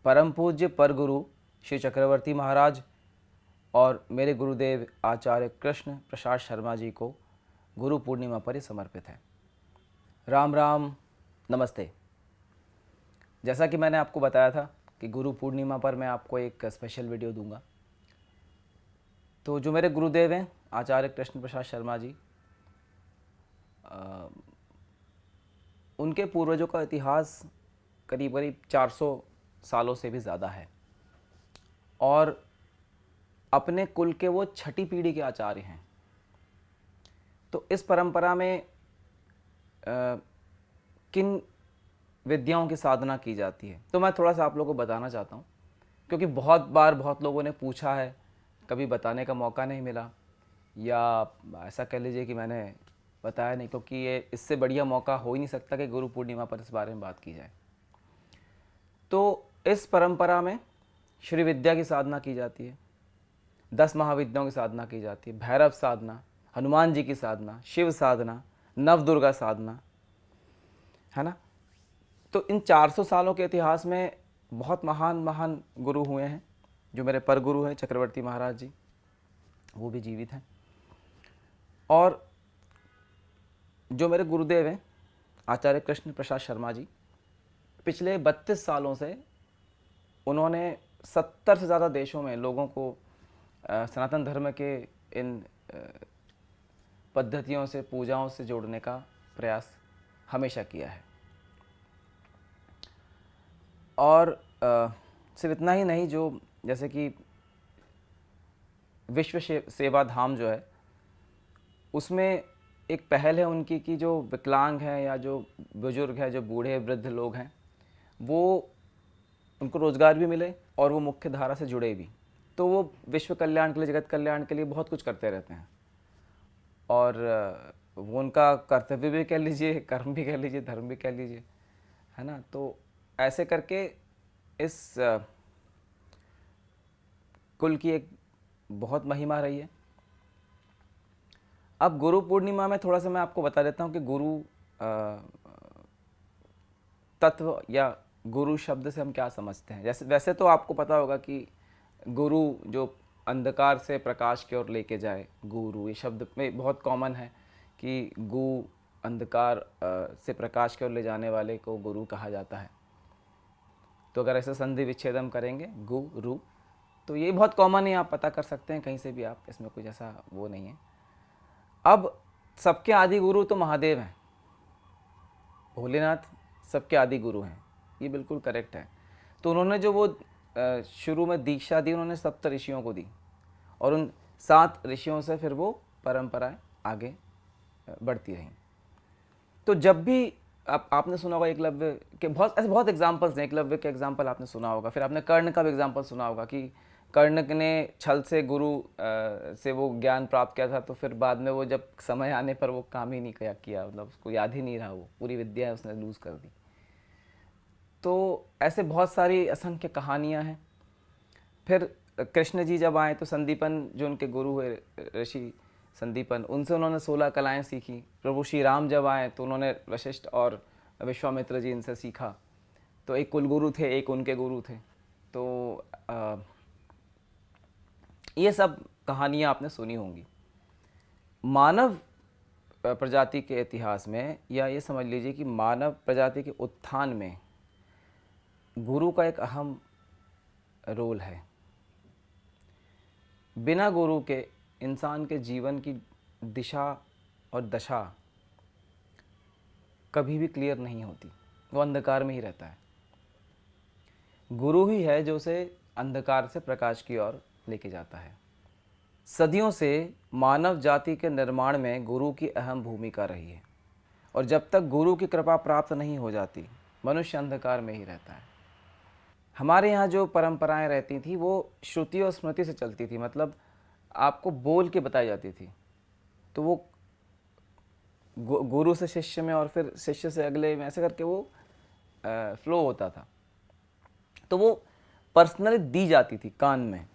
परम पूज्य परगुरु श्री चक्रवर्ती महाराज और मेरे गुरुदेव आचार्य कृष्ण प्रसाद शर्मा जी को गुरु पूर्णिमा पर ही समर्पित है। राम राम, नमस्ते। जैसा कि मैंने आपको बताया था कि गुरु पूर्णिमा पर मैं आपको एक स्पेशल वीडियो दूंगा, तो जो मेरे गुरुदेव हैं आचार्य कृष्ण प्रसाद शर्मा जी, उनके पूर्वजों का इतिहास करीब करीब 400 सालों से भी ज़्यादा है और अपने कुल के वो छठी पीढ़ी के आचार्य हैं। तो इस परंपरा में किन विद्याओं की साधना की जाती है, तो मैं थोड़ा सा आप लोगों को बताना चाहता हूँ, क्योंकि बहुत बार बहुत लोगों ने पूछा है, कभी बताने का मौका नहीं मिला, या ऐसा कह लीजिए कि मैंने बताया नहीं, क्योंकि ये इससे बढ़िया मौका हो ही नहीं सकता कि गुरु पूर्णिमा पर इस बारे में बात की जाए। तो इस परंपरा में श्री विद्या की साधना की जाती है, 10 महाविद्याओं की साधना की जाती है, भैरव साधना, हनुमान जी की साधना, शिव साधना, नवदुर्गा साधना, है ना। तो इन 400 सालों के इतिहास में बहुत महान महान गुरु हुए हैं। जो मेरे परगुरु हैं चक्रवर्ती महाराज जी, वो भी जीवित हैं, और जो मेरे गुरुदेव हैं आचार्य कृष्ण प्रसाद शर्मा जी, पिछले 32 सालों से उन्होंने 70 से ज़्यादा देशों में लोगों को सनातन धर्म के इन पद्धतियों से, पूजाओं से जोड़ने का प्रयास हमेशा किया है। और सिर्फ इतना ही नहीं, जो जैसे कि विश्व सेवा धाम जो है, उसमें एक पहल है उनकी कि जो विकलांग हैं या जो बुजुर्ग हैं, जो बूढ़े वृद्ध लोग हैं, वो उनको रोज़गार भी मिले और वो मुख्य धारा से जुड़े भी। तो वो विश्व कल्याण के लिए, जगत कल्याण के लिए बहुत कुछ करते रहते हैं, और वो उनका कर्तव्य भी कह लीजिए, कर्म भी कह लीजिए, धर्म भी कह लीजिए, है ना। तो ऐसे करके इस कुल की एक बहुत महिमा रही है। अब गुरु पूर्णिमा में थोड़ा सा मैं आपको बता देता हूँ कि गुरु तत्व या गुरु शब्द से हम क्या समझते हैं। जैसे वैसे तो आपको पता होगा कि गुरु जो अंधकार से प्रकाश की ओर लेके जाए, गुरु, ये शब्द में बहुत कॉमन है कि गु अंधकार से प्रकाश की ओर ले जाने वाले को गुरु कहा जाता है। तो अगर ऐसे संधि विच्छेदम करेंगे गुरु, तो ये बहुत कॉमन है, आप पता कर सकते हैं कहीं से भी, आप इसमें कुछ ऐसा वो नहीं है। अब सबके आदि गुरु तो महादेव हैं, भोलेनाथ सबके आदि गुरु हैं, ये बिल्कुल करेक्ट है। तो उन्होंने जो वो शुरू में दीक्षा दी, उन्होंने 7 ऋषियों को दी, और उन 7 ऋषियों से फिर वो परंपराएं आगे बढ़ती रहीं। तो जब भी आपने सुना होगा एकलव्य के, बहुत एग्जाम्पल्स हैं। एकलव्य के एग्जाम्पल आपने सुना होगा, फिर आपने कर्ण का भी एग्जाम्पल सुना होगा कि कर्ण ने छल से गुरु से वो ज्ञान प्राप्त किया था, तो फिर बाद में वो जब समय आने पर वो काम ही नहीं किया, मतलब उसको याद ही नहीं रहा, वो पूरी विद्या उसने लूज़ कर दी। तो ऐसे बहुत सारी असंख्य कहानियाँ हैं। फिर कृष्ण जी जब आए तो संदीपन, जो उनके गुरु हुए ऋषि संदीपन, उनसे उन्होंने 16 कलाएँ सीखी। प्रभु श्री राम जब आए तो उन्होंने वशिष्ठ और विश्वामित्र जी इनसे सीखा। तो एक कुलगुरु थे, एक उनके गुरु थे। तो ये सब कहानियाँ आपने सुनी होंगी। मानव प्रजाति के इतिहास में, या ये समझ लीजिए कि मानव प्रजाति के उत्थान में गुरु का एक अहम रोल है। बिना गुरु के इंसान के जीवन की दिशा और दशा कभी भी क्लियर नहीं होती, वो अंधकार में ही रहता है। गुरु ही है जो उसे अंधकार से प्रकाश की ओर लेके जाता है। सदियों से मानव जाति के निर्माण में गुरु की अहम भूमिका रही है, और जब तक गुरु की कृपा प्राप्त नहीं हो जाती, मनुष्य अंधकार में ही रहता है। हमारे यहाँ जो परंपराएं रहती थी वो श्रुति और स्मृति से चलती थी, मतलब आपको बोल के बताई जाती थी। तो वो गुरु से शिष्य में और फिर शिष्य से अगले में, ऐसे करके वो फ्लो होता था। तो वो पर्सनली दी जाती थी कान में,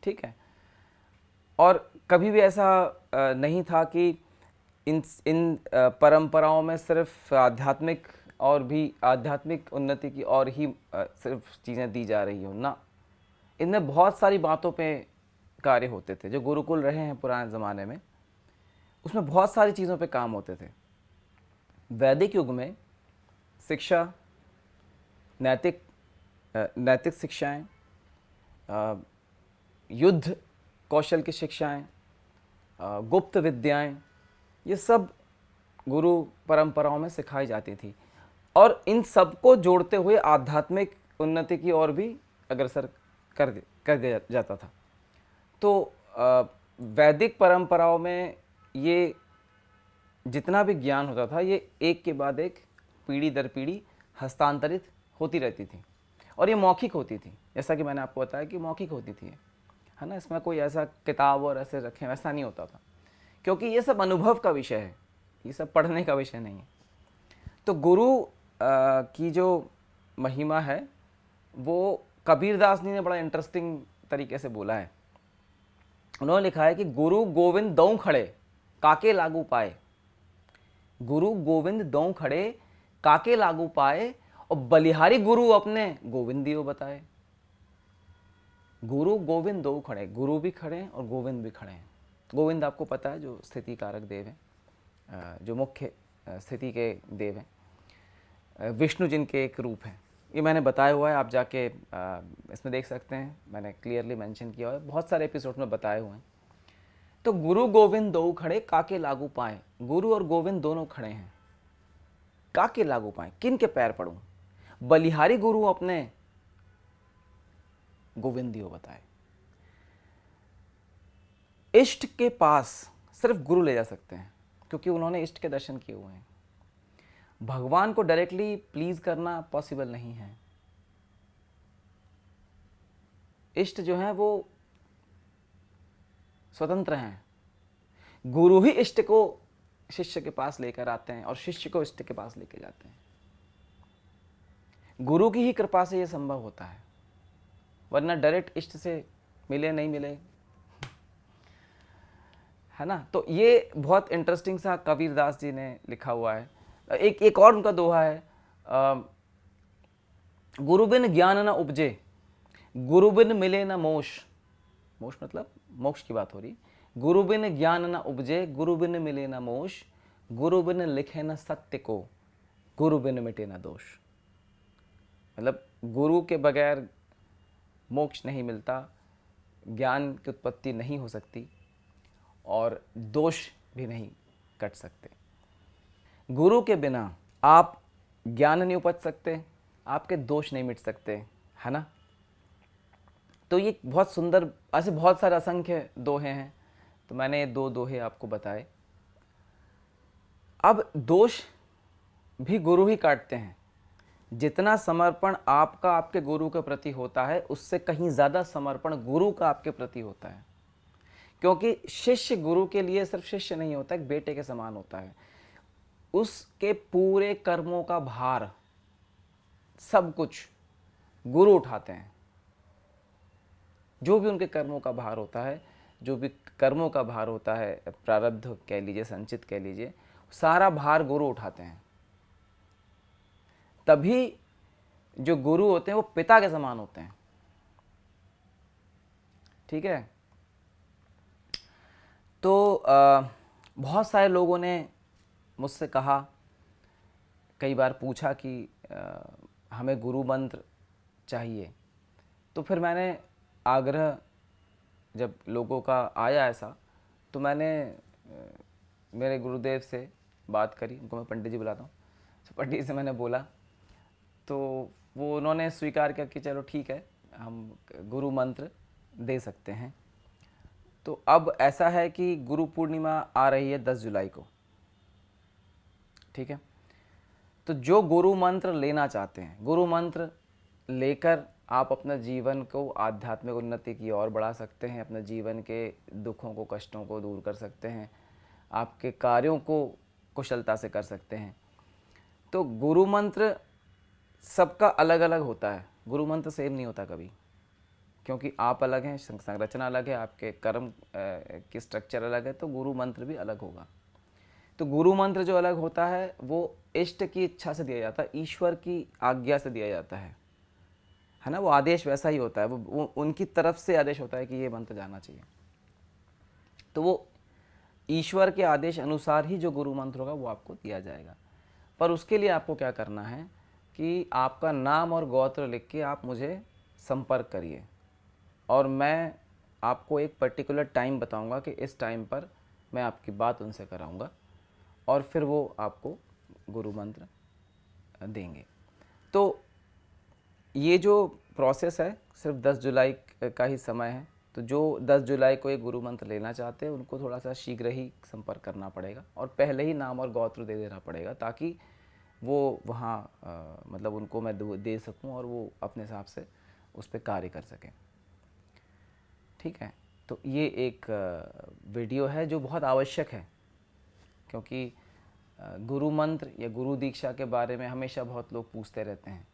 ठीक है। और कभी भी ऐसा नहीं था कि इन परंपराओं में सिर्फ आध्यात्मिक और भी आध्यात्मिक उन्नति की और ही सिर्फ चीज़ें दी जा रही हो ना, इनमें बहुत सारी बातों पे कार्य होते थे। जो गुरुकुल रहे हैं पुराने ज़माने में, उसमें बहुत सारी चीज़ों पे काम होते थे। वैदिक युग में शिक्षा, नैतिक नैतिक शिक्षाएं, युद्ध कौशल की शिक्षाएं, गुप्त विद्याएं, ये सब गुरु परंपराओं में सिखाई जाती थी और इन सबको जोड़ते हुए आध्यात्मिक उन्नति की ओर भी अग्रसर कर दिया जाता था। तो वैदिक परंपराओं में ये जितना भी ज्ञान होता था, ये एक के बाद एक पीढ़ी दर पीढ़ी हस्तांतरित होती रहती थी और ये मौखिक होती थी। जैसा कि मैंने आपको बताया कि मौखिक होती थी, है ना। इसमें कोई ऐसा किताब और ऐसे रखें वैसा नहीं होता था, क्योंकि ये सब अनुभव का विषय है, ये सब पढ़ने का विषय नहीं है। तो गुरु की जो महिमा है वो कबीरदास जी ने बड़ा इंटरेस्टिंग तरीके से बोला है। उन्होंने लिखा है कि गुरु गोविंद दौं खड़े काके लागू पाए, गुरु गोविंद दौं खड़े काके लागू पाए, और बलिहारी गुरु अपने गोविंदियो बताए। गुरु गोविंद दो खड़े, गुरु भी खड़े हैं और गोविंद भी खड़े हैं। गोविंद आपको पता है जो स्थिति कारक देव हैं, जो मुख्य स्थिति के देव हैं, विष्णु जिनके एक रूप हैं। ये मैंने बताया हुआ है, आप जाके इसमें देख सकते हैं, मैंने क्लियरली मेंशन किया हुआ है, बहुत सारे एपिसोड में बताए हुए हैं। तो गुरु गोविंद दो खड़े काके लागू पाए, गुरु और गोविंद दोनों खड़े हैं, काके लागू पाए, किन के पैर पड़ूं, बलिहारी गुरु अपने गोविंदियो बताए। इष्ट के पास सिर्फ गुरु ले जा सकते हैं, क्योंकि उन्होंने इष्ट के दर्शन किए हुए हैं। भगवान को डायरेक्टली प्लीज करना पॉसिबल नहीं है। इष्ट जो है वो स्वतंत्र हैं, गुरु ही इष्ट को शिष्य के पास लेकर आते हैं और शिष्य को इष्ट के पास लेकर जाते हैं। गुरु की ही कृपा से यह संभव होता है, वरना डायरेक्ट इष्ट से मिले नहीं मिले, है ना। तो ये बहुत इंटरेस्टिंग सा कबीरदास जी ने लिखा हुआ है। एक और उनका दोहा है, गुरु बिन ज्ञान न उपजे, गुरु बिन मिले न मोश। मोश मतलब मोक्ष की बात हो रही। गुरु बिन ज्ञान न उपजे, गुरु बिन मिले न मोश, गुरु बिन लिखे न सत्य को, गुरु बिन मिटे न दोष। मतलब गुरु के बगैर मोक्ष नहीं मिलता, ज्ञान की उत्पत्ति नहीं हो सकती और दोष भी नहीं कट सकते। गुरु के बिना आप ज्ञान नहीं उपज सकते, आपके दोष नहीं मिट सकते, है ना। तो ये बहुत सुंदर, ऐसे बहुत सारे असंख्य दोहे हैं, तो मैंने दो दोहे आपको बताए। अब दोष भी गुरु ही काटते हैं। जितना समर्पण आपका आपके गुरु के प्रति होता है, उससे कहीं ज़्यादा समर्पण गुरु का आपके प्रति होता है, क्योंकि शिष्य गुरु के लिए सिर्फ शिष्य नहीं होता, एक बेटे के समान होता है। उसके पूरे कर्मों का भार, सब कुछ गुरु उठाते हैं। जो भी उनके कर्मों का भार होता है, जो भी कर्मों का भार होता है, प्रारब्ध कह लीजिए, संचित कह लीजिए, सारा भार गुरु उठाते हैं। तभी जो गुरु होते हैं वो पिता के समान होते हैं, ठीक है। तो बहुत सारे लोगों ने मुझसे कहा, कई बार पूछा कि हमें गुरु मंत्र चाहिए। तो फिर मैंने आग्रह, जब लोगों का आया ऐसा, तो मैंने मेरे गुरुदेव से बात करी, उनको मैं पंडित जी बुलाता हूँ, तो पंडित जी से मैंने बोला, तो वो उन्होंने स्वीकार किया कि चलो ठीक है, हम गुरु मंत्र दे सकते हैं। तो अब ऐसा है कि गुरु पूर्णिमा आ रही है 10 जुलाई को, ठीक है। तो जो गुरु मंत्र लेना चाहते हैं, गुरु मंत्र लेकर आप अपना जीवन को आध्यात्मिक उन्नति की ओर बढ़ा सकते हैं, अपने जीवन के दुखों को, कष्टों को दूर कर सकते हैं, आपके कार्यों को कुशलता से कर सकते हैं। तो गुरु मंत्र सबका अलग अलग होता है, गुरु मंत्र सेम नहीं होता कभी, क्योंकि आप अलग हैं, संरचना अलग है, आपके कर्म की स्ट्रक्चर अलग है, तो गुरु मंत्र भी अलग होगा। तो गुरु मंत्र जो अलग होता है वो इष्ट की इच्छा से दिया जाता है, ईश्वर की आज्ञा से दिया जाता है ना। वो आदेश वैसा ही होता है, वो उनकी तरफ से आदेश होता है कि ये मंत्र जाना चाहिए। तो वो ईश्वर के आदेश अनुसार ही जो गुरु मंत्र होगा वो आपको दिया जाएगा। पर उसके लिए आपको क्या करना है कि आपका नाम और गोत्र लिख के आप मुझे संपर्क करिए, और मैं आपको एक पर्टिकुलर टाइम बताऊंगा कि इस टाइम पर मैं आपकी बात उनसे कराऊंगा, और फिर वो आपको गुरु मंत्र देंगे। तो ये जो प्रोसेस है सिर्फ 10 जुलाई का ही समय है। तो जो 10 जुलाई को एक गुरु मंत्र लेना चाहते हैं उनको थोड़ा सा शीघ्र ही संपर्क करना पड़ेगा, और पहले ही नाम और गोत्र दे देना पड़ेगा, ताकि वो वहाँ मतलब उनको मैं दे सकूँ और वो अपने हिसाब से उस पर कार्य कर सकें। ठीक है, तो ये एक वीडियो है जो बहुत आवश्यक है, क्योंकि गुरु मंत्र या गुरु दीक्षा के बारे में हमेशा बहुत लोग पूछते रहते हैं।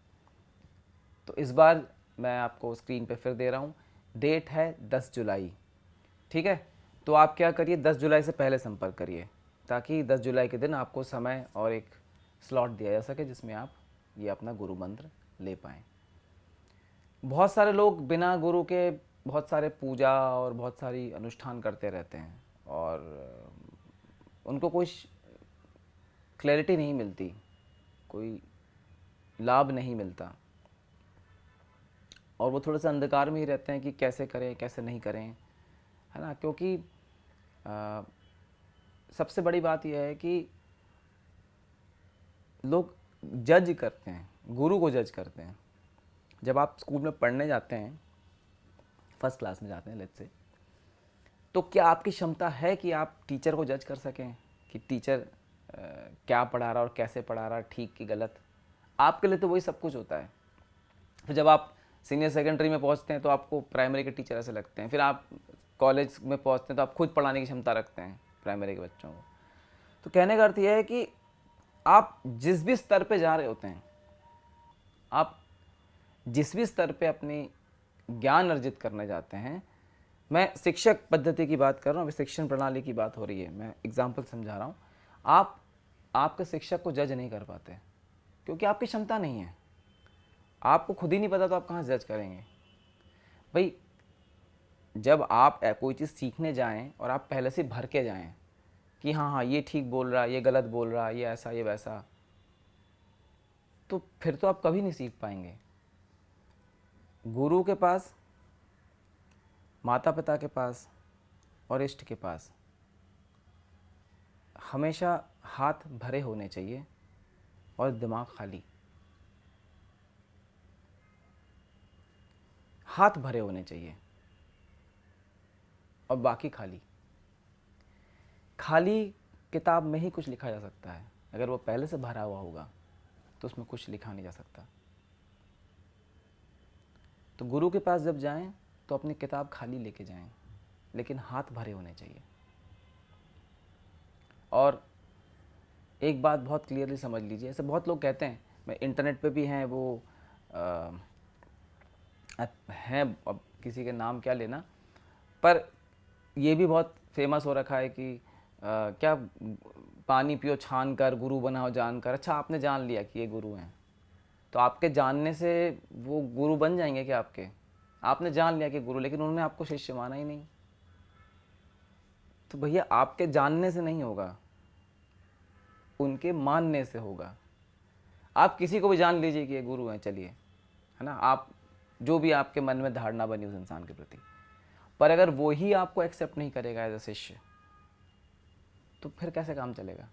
तो इस बार मैं आपको स्क्रीन पे फिर दे रहा हूँ, डेट है 10 जुलाई। ठीक है, तो आप क्या करिए, 10 जुलाई से पहले संपर्क करिए, ताकि 10 जुलाई के दिन आपको समय और एक स्लॉट दिया जा सके जिसमें आप ये अपना गुरु मंत्र ले पाएँ। बहुत सारे लोग बिना गुरु के बहुत सारे पूजा और बहुत सारी अनुष्ठान करते रहते हैं, और उनको कोई क्लैरिटी नहीं मिलती, कोई लाभ नहीं मिलता, और वो थोड़ा सा अंधकार में ही रहते हैं कि कैसे करें कैसे नहीं करें, है ना। क्योंकि सबसे बड़ी बात यह है कि लोग जज करते हैं, गुरु को जज करते हैं। जब आप स्कूल में पढ़ने जाते हैं, फर्स्ट क्लास में जाते हैं लेट्स से, तो क्या आपकी क्षमता है कि आप टीचर को जज कर सकें कि टीचर क्या पढ़ा रहा और कैसे पढ़ा रहा, ठीक कि गलत? आपके लिए तो वही सब कुछ होता है। फिर जब आप सीनियर सेकेंडरी में पहुंचते हैं तो आपको प्राइमरी के टीचर ऐसे लगते हैं, फिर आप कॉलेज में पहुंचते हैं तो आप खुद पढ़ाने की क्षमता रखते हैं प्राइमरी के बच्चों को। तो कहने का अर्थ यह है कि आप जिस भी स्तर पे जा रहे होते हैं, आप जिस भी स्तर पे अपनी ज्ञान अर्जित करने जाते हैं, मैं शिक्षक पद्धति की बात कर रहा हूँ, अभी शिक्षण प्रणाली की बात हो रही है, मैं एग्जाम्पल समझा रहा हूँ। आप आपके शिक्षक को जज नहीं कर पाते क्योंकि आपकी क्षमता नहीं है। आपको खुद ही नहीं पता तो आप कहाँ जज करेंगे भाई? जब आप कोई चीज़ सीखने जाएं और आप पहले से भर के जाएं कि हाँ हाँ ये ठीक बोल रहा है, ये गलत बोल रहा है, ये ऐसा ये वैसा, तो फिर तो आप कभी नहीं सीख पाएंगे। गुरु के पास, माता पिता के पास और इष्ट के पास हमेशा हाथ भरे होने चाहिए और दिमाग खाली। हाथ भरे होने चाहिए और बाकी खाली। खाली किताब में ही कुछ लिखा जा सकता है, अगर वो पहले से भरा हुआ होगा तो उसमें कुछ लिखा नहीं जा सकता। तो गुरु के पास जब जाएं तो अपनी किताब खाली लेके जाएं, लेकिन हाथ भरे होने चाहिए। और एक बात बहुत क्लियरली समझ लीजिए, ऐसे बहुत लोग कहते हैं, मैं इंटरनेट पे भी हैं वो हैं, अब किसी के नाम क्या लेना, पर ये भी बहुत फेमस हो रखा है कि क्या पानी पियो छान कर, गुरु बनाओ जान कर। अच्छा, आपने जान लिया कि ये गुरु हैं, तो आपके जानने से वो गुरु बन जाएंगे क्या आपके? आपने जान लिया कि गुरु, लेकिन उन्होंने आपको शिष्य माना ही नहीं। तो भैया आपके जानने से नहीं होगा, उनके मानने से होगा। आप किसी को भी जान लीजिए कि ये गुरु हैं, चलिए, है ना, आप जो भी आपके मन में धारणा बनी उस इंसान के प्रति, पर अगर वो ही आपको एक्सेप्ट नहीं करेगा एज अ शिष्य, तो फिर कैसे काम चलेगा?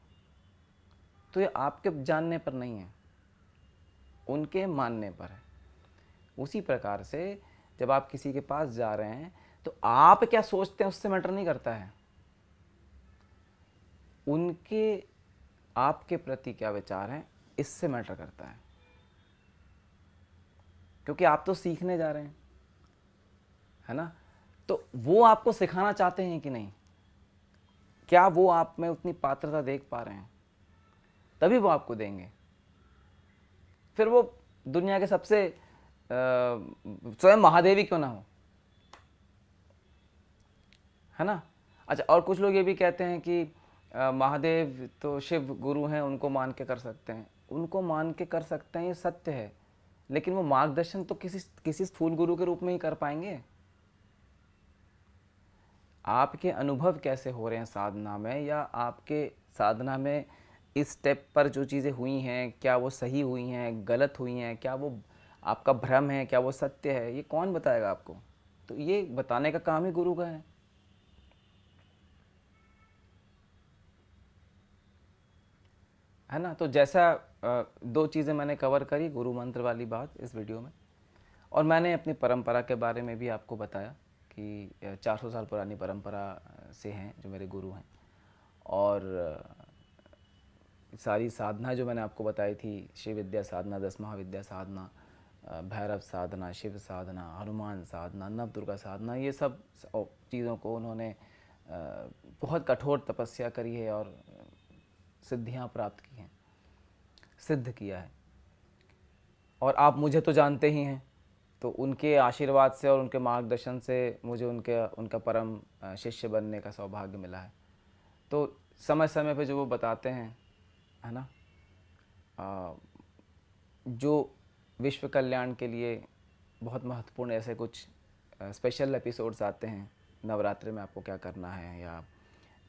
तो ये आपके जानने पर नहीं है, उनके मानने पर है। उसी प्रकार से जब आप किसी के पास जा रहे हैं तो आप क्या सोचते हैं उससे मैटर नहीं करता है, उनके आपके प्रति क्या विचार हैं इससे मैटर करता है। क्योंकि आप तो सीखने जा रहे हैं, है ना। तो वो आपको सिखाना चाहते हैं कि नहीं, क्या वो आप में उतनी पात्रता देख पा रहे हैं, तभी वो आपको देंगे। फिर वो दुनिया के सबसे स्वयं महादेवी क्यों ना हो, है ना। अच्छा, और कुछ लोग ये भी कहते हैं कि महादेव तो शिव गुरु हैं, उनको मान के कर सकते हैं, उनको मान के कर सकते हैं, ये सत्य है, लेकिन वो मार्गदर्शन तो किसी स्थूल गुरु के रूप में ही कर पाएंगे। आपके अनुभव कैसे हो रहे हैं साधना में, या आपके साधना में इस स्टेप पर जो चीज़ें हुई हैं, क्या वो सही हुई हैं, गलत हुई हैं, क्या वो आपका भ्रम है, क्या वो सत्य है, ये कौन बताएगा आपको? तो ये बताने का काम ही गुरु का है ना। तो जैसा दो चीज़ें मैंने कवर करी, गुरु मंत्र वाली बात इस वीडियो में, और मैंने अपनी परंपरा के बारे में भी आपको बताया कि 400 साल पुरानी परंपरा से हैं जो मेरे गुरु हैं, और सारी साधना जो मैंने आपको बताई थी, शिव विद्या साधना, 10 महाविद्या साधना, भैरव साधना, शिव साधना, हनुमान साधना, नव दुर्गा साधना, ये सब चीज़ों को उन्होंने बहुत कठोर तपस्या करी है और सिद्धियां प्राप्त की हैं, सिद्ध किया है। और आप मुझे तो जानते ही हैं, तो उनके आशीर्वाद से और उनके मार्गदर्शन से मुझे उनका परम शिष्य बनने का सौभाग्य मिला है। तो समय समय पे जो वो बताते हैं, है ना, जो विश्व कल्याण के लिए बहुत महत्वपूर्ण ऐसे कुछ स्पेशल एपिसोड्स आते हैं, नवरात्रि में आपको क्या करना है, या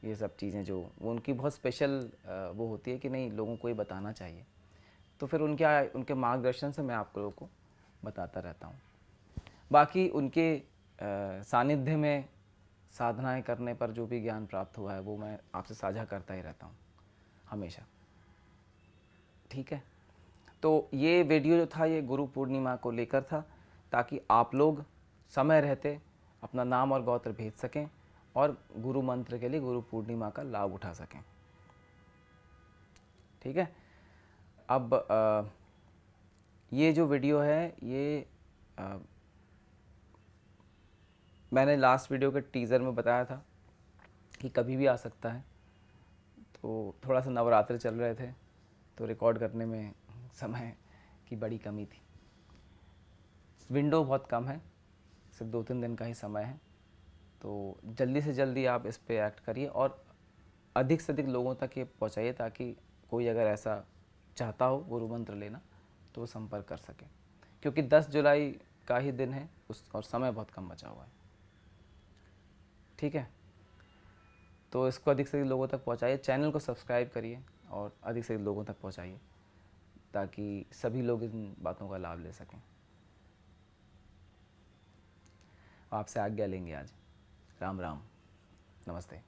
ये सब चीज़ें जो वो उनकी बहुत स्पेशल वो होती है कि नहीं, लोगों को ये बताना चाहिए। तो फिर उनके मार्गदर्शन से मैं आप लोगों को बताता रहता हूँ। बाकी उनके सानिध्य में साधनाएं करने पर जो भी ज्ञान प्राप्त हुआ है वो मैं आपसे साझा करता ही रहता हूँ हमेशा। ठीक है, तो ये वीडियो जो था ये गुरु पूर्णिमा को लेकर था, ताकि आप लोग समय रहते अपना नाम और गोत्र भेज सकें और गुरु मंत्र के लिए गुरु पूर्णिमा का लाभ उठा सकें। ठीक है, अब ये जो वीडियो है ये मैंने लास्ट वीडियो के टीज़र में बताया था कि कभी भी आ सकता है, तो थोड़ा सा नवरात्र चल रहे थे तो रिकॉर्ड करने में समय की बड़ी कमी थी। विंडो बहुत कम है, सिर्फ 2-3 दिन का ही समय है, तो जल्दी से जल्दी आप इस पे एक्ट करिए और अधिक से अधिक लोगों तक ये पहुँचाइए, ताकि कोई अगर ऐसा चाहता हो गुरु मंत्र लेना तो वो संपर्क कर सके, क्योंकि 10 जुलाई का ही दिन है और समय बहुत कम बचा हुआ है। ठीक है, तो इसको अधिक से अधिक लोगों तक पहुँचाइए, चैनल को सब्सक्राइब करिए और अधिक से अधिक लोगों तक पहुँचाइए, ताकि सभी लोग इन बातों का लाभ ले सकें। आपसे आज्ञा लेंगे आज। राम राम, नमस्ते।